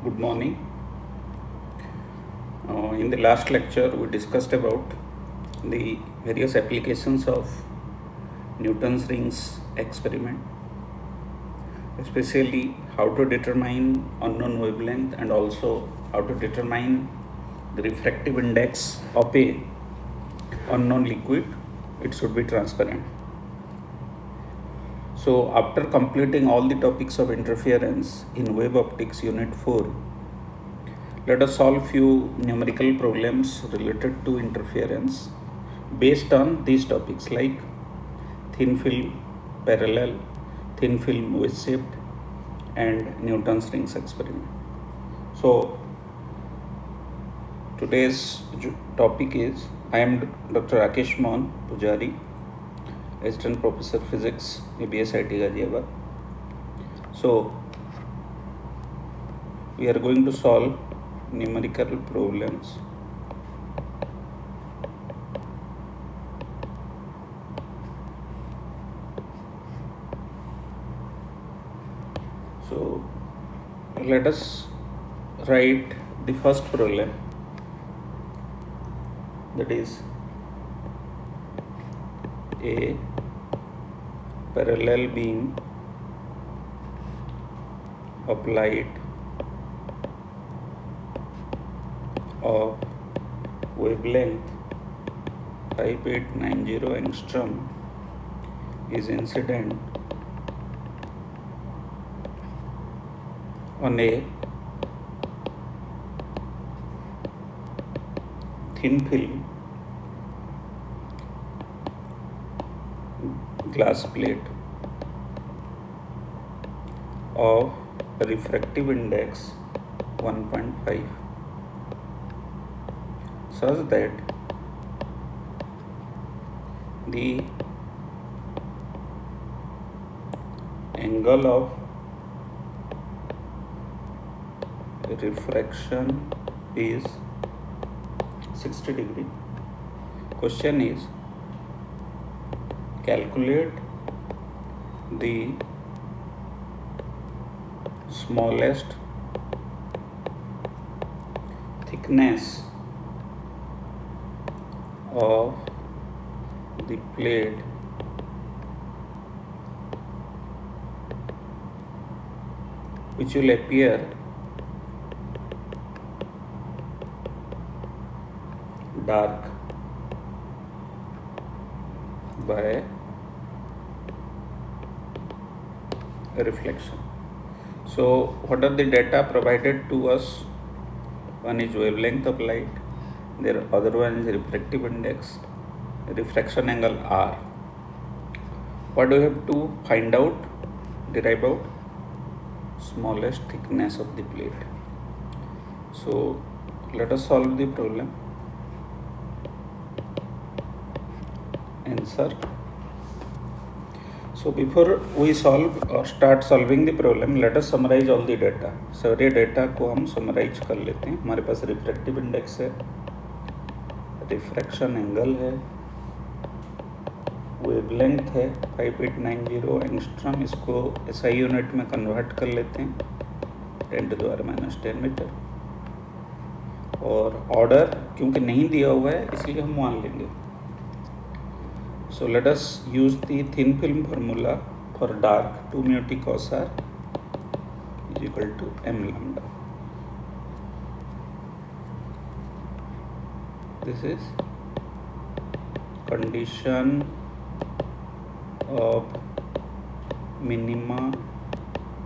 Good morning. In the last lecture, we discussed about the various applications of Newton's rings experiment, especially how to determine unknown wavelength and also how to determine the refractive index of a unknown liquid. It should be transparent. So after completing all the topics of interference in wave optics unit 4, let us solve few numerical problems related to interference based on these topics like thin film, parallel, thin film wedge-shaped, and Newton's rings experiment. So today's topic is I am Dr. Rakesh Mohan Pujari, Assistant Professor Physics, ABSIT Ghaziabad. So we are going to solve numerical problems. So let us write the first problem, that is a parallel beam of light of wavelength 5890 angstrom is incident on a thin film glass plate of refractive index 1.5 such that the angle of refraction is 60 degree. Question is, calculate the smallest thickness of the plate which will appear dark by reflection. So what are the data provided to us? One is wavelength of light, the other one is refractive index, refraction angle R. What do we have to find out, derive out? Smallest thickness of the plate. So let us solve the problem. Answer. So before we solve or start solving the problem, let us summarize all the data. सारे data को हम summarise कर लेते हैं. हमारे पास refractive index है, refraction angle है, wavelength है 5890 एंगस्ट्रॉम. इसको SI यूनिट में कन्वर्ट कर लेते हैं 10⁻⁻10 मीटर. और ऑर्डर क्योंकि नहीं दिया हुआ है इसलिए हम मान लेंगे. So let us use the thin film formula for dark 2 mu t cos r is equal to m lambda. This is condition of minima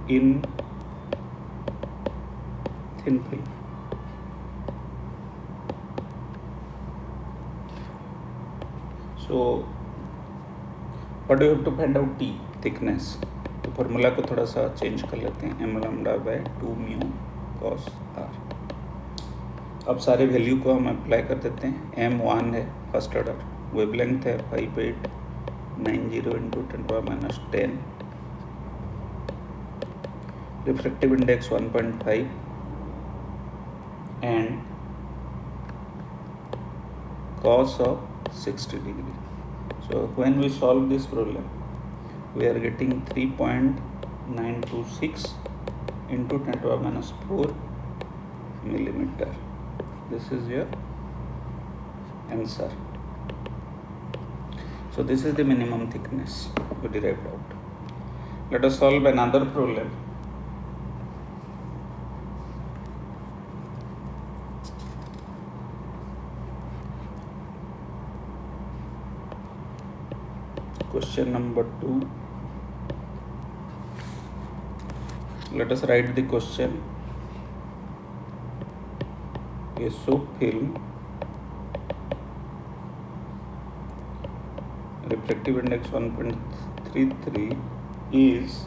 in thin film. So what do you have to find out? T thickness. तो formula को थोड़ा सा change कर लेते हैं, m lambda by 2 mu cos r. अब सारे value को हम अप्लाई कर देते हैं. m1 है फर्स्ट ऑर्डर, वेवलेंथ है 5890 into 10⁻⁻10, refractive index 1.5 and cos of 60 degree. So when we solve this problem, we are getting 3.926 into 10⁻⁴ millimeter. This is your answer. So this is the minimum thickness we derived out. Let us solve another problem. Question number 2. Let us write the question. A soap film, refractive index 1.33, is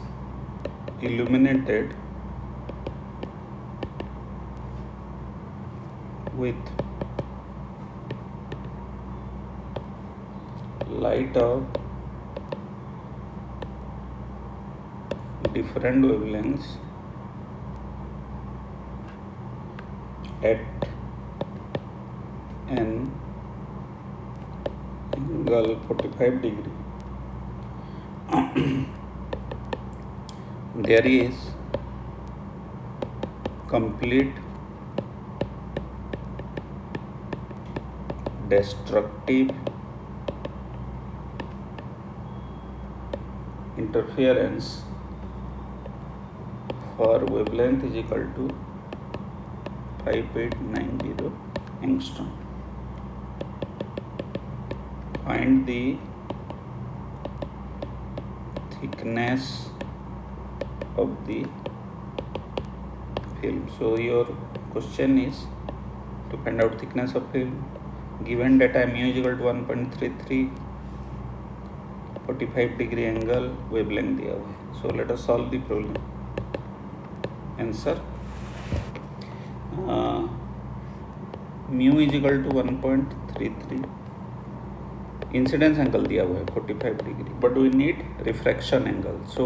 illuminated with light of different wavelengths at an angle 45 degree. There is complete destructive interference for wavelength is equal to 5890 angstrom. Find the thickness of the film. So your question is to find out thickness of film. Given data mu is equal to 1.33, 45 degree angle, wavelength दिया हुआ है. So let us solve the problem. Answer. Mu is equal to 1.33. Incidence angle दिया हुआ है 45 degree, but we need refraction angle, so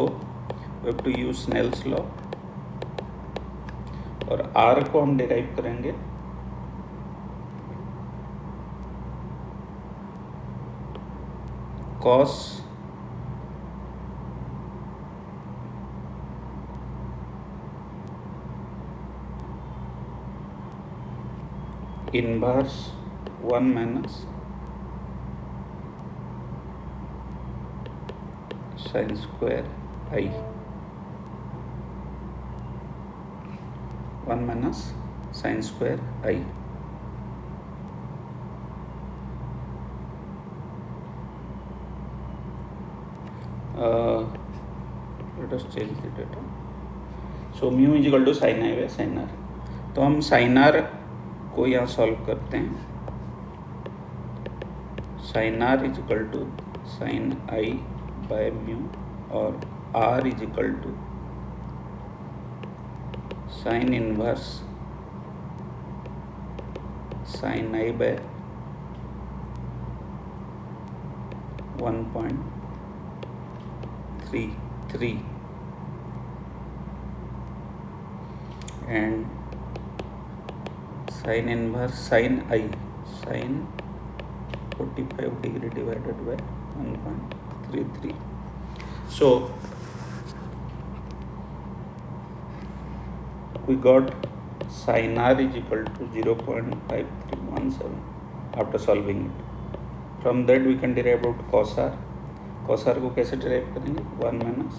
we have to use Snell's law. और R को हम derive करेंगे cos inverse 1 minus sin square I. 1 minus sin square I. Let us change the data. So mu is equal to sin I by sin R. तो हम sin R को यहाँ solve करते हैं. sin R is equal to sin I by mu और R is equal to sin inverse sin I by 1.33 and sin inverse sin I sin 45 degree divided by 1.33. So we got sin R is equal to 0.5317 after solving it. From that we can derive out cos R. Cos R को कैसे derive करेंगे? 1 minus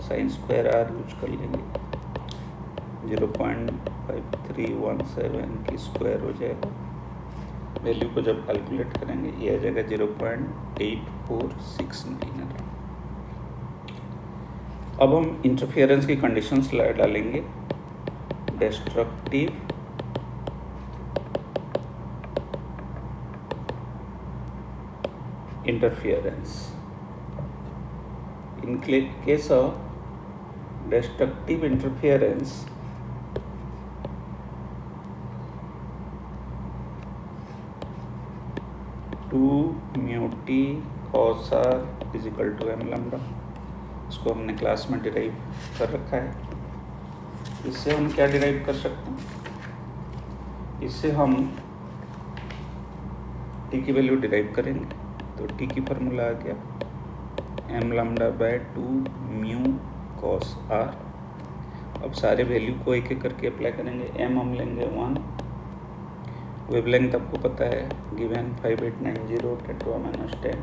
sin square R use कर लेंगे. 0.5317 की square हो जाएगा. Value को जब कैलकुलेट करेंगे ये आ जाएगा 0.8469. अब हम इंटरफेरेंस की कंडीशंस डालेंगे. Destructive interference. In case of destructive interference, two mu t cos r is equal to m lambda. इसको हमने क्लास में डिराइव कर रखा है. इससे हम क्या डिराइव कर सकते हैं? इससे हम t की वैल्यू डिराइव करेंगे. तो t की फार्मूला आ गया m lambda by 2 mu cos r अब सारे वैल्यू को एक एक करके अप्लाई करेंगे। एम हम लेंगे 1, वेवलेंथ आपको पता है गिवन 5890 10⁻10,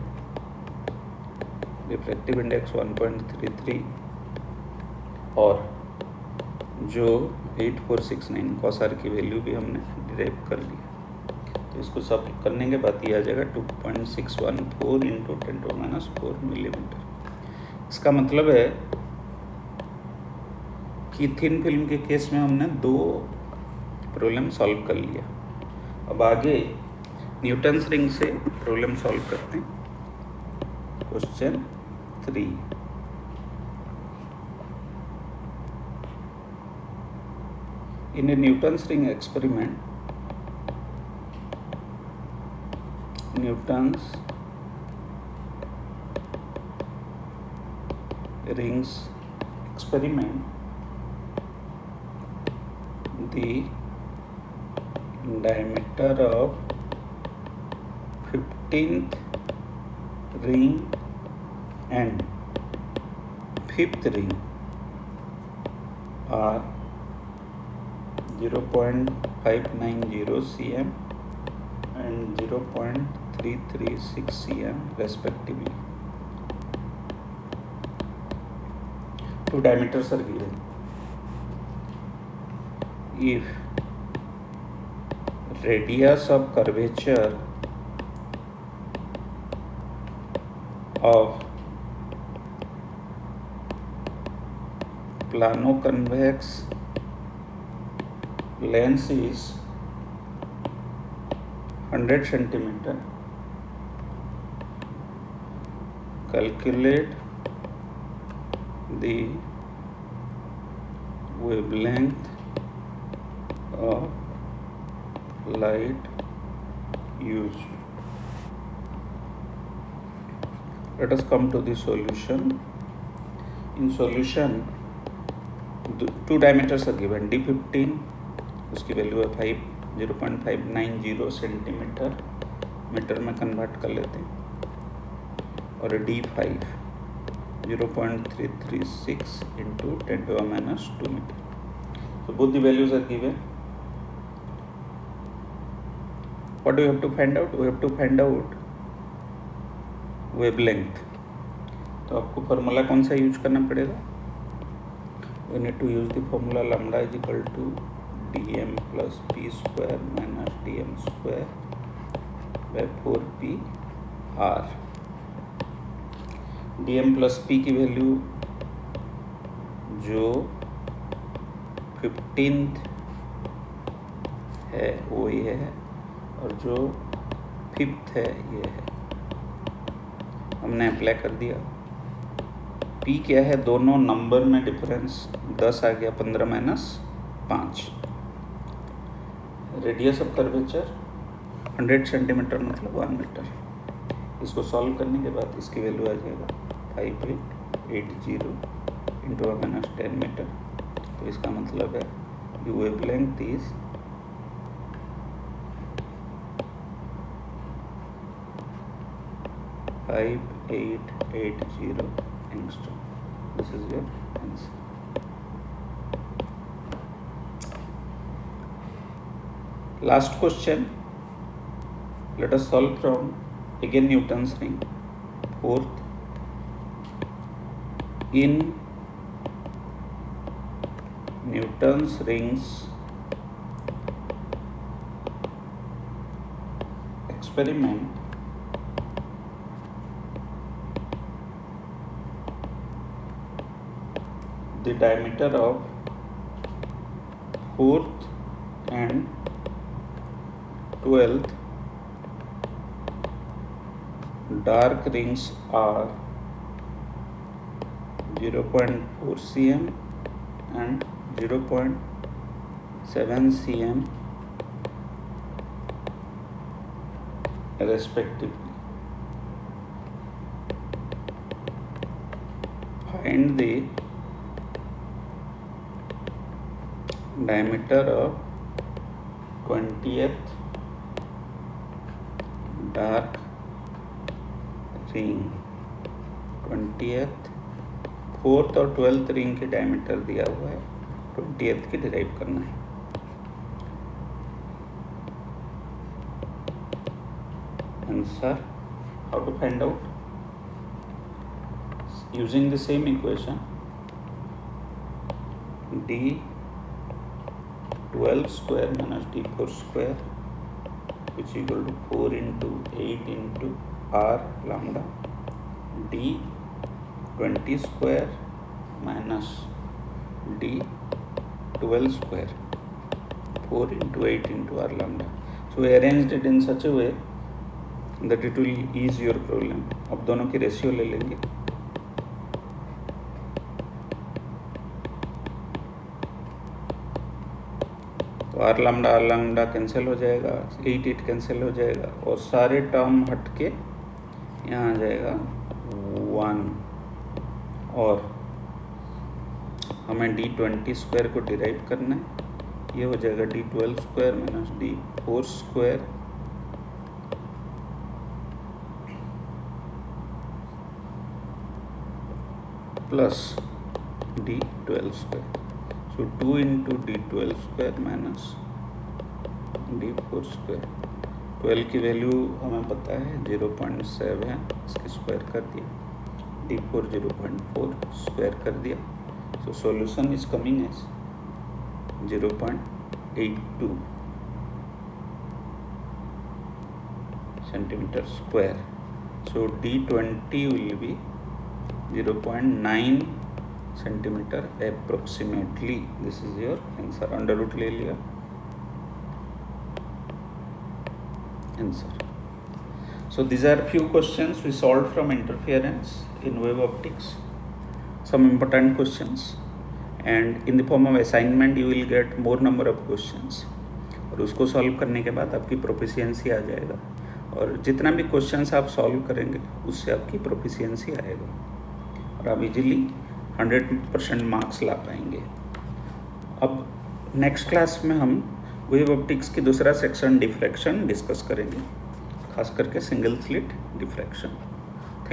रिफ्रैक्टिव इंडेक्स 1.33 और जो 8469 कॉसर की वैल्यू भी हमने डिराइव कर लिया। तो इसको सब करने के बाद ये आ जाएगा 2.614 इंटू 10⁻4 मिलीमीटर। इसका मतलब है कि थिन फिल्म के केस में हमने 2 प्रॉब्लम सॉल्व कर लिया। अब आगे न्यूटन्स रिंग से प्रॉब्लम सॉल्व करते हैं। Question 3, in a Newton's ring experiment, Newton's rings experiment, the diameter of 15th ring and 5th ring are 0.590 cm and 0.336 cm respectively. Two diameters are given. If radius of curvature of plano-convex lens is 100 centimeter, calculate the wavelength of light used. Let us come to the solution. In solution, 2 diameters are given. D15 उसकी value है 0.590 centimetre, metre में convert कर लेते हैं, और D5 0.336 into 10⁻² metre. So both the values are given. What do you have to find out? We have to find out wavelength. तो आपको formula कौन सा यूज करना पड़ेगा? We need to use the formula lambda is equal to dm plus p square minus dm square by 4p r. dm plus p की value जो 15th है वो ये है, और जो 5th है ये है. हमने अप्लाई कर दिया. p क्या है? दोनों नंबर में डिफरेंस 10 आ गया, 15-5. रेडियस ऑफ कर्वेचर 100 सेंटीमीटर मतलब 1 मीटर. इसको सॉल्व करने के बाद इसकी वैल्यू आ जाएगा 5880 इंटू 10 मीटर. तो इसका मतलब है कि wavelength is 5880 angstrom. This is your answer. Last question. Let us solve from again Newton's ring. Fourth, in Newton's rings experiment, the diameter of 4th and 12th dark rings are 0.4 cm and 0.7 cm respectively. Find the diameter of 20th dark ring. 20th, 4th और 12th ring के diameter दिया हुआ है 20th की derive करना है। Answer, how to find out? Using the same equation, d12 square minus d4 square, which equal to 4 into 8 into r lambda, d20 square minus d12 square, 4 into 8 into r lambda. So we arranged it in such a way that it will ease your problem. अब दोनों की ratio ले लेंगे। तो R lambda cancel हो जाएगा, 8 cancel हो जाएगा और सारे टर्म हट के यहाँ आ जाएगा 1, और हमें d20 स्क्वायर को डिराइव करना है। ये हो जाएगा d12 square minus d4 square plus d12 square. So 2 into d12 square minus d4 square। 12 की वैल्यू हमें पता है 0.7 है, इसके स्क्वायर कर दिया, d4 0.4 स्क्वायर कर दिया। So solution is coming as 0.82 centimeter square. So d20 will be 0.9 centimeter approximately. This is your answer. Under root ले लिया answer. So these are few questions we solved from interference in wave optics. Some important questions, and in the form of assignment you will get more number of questions. और उसको solve करने के बाद आपकी proficiency आ जाएगा, और जितना भी क्वेश्चंस आप सॉल्व करेंगे उससे आपकी प्रोफिशिएंसी आएगा और आप इजीली 100% मार्क्स ला पाएंगे। अब नेक्स्ट क्लास में हम वेव ऑप्टिक्स की दूसरा सेक्शन डिफ्रैक्शन डिस्कस करेंगे, खास करके सिंगल स्लिट डिफ्रैक्शन।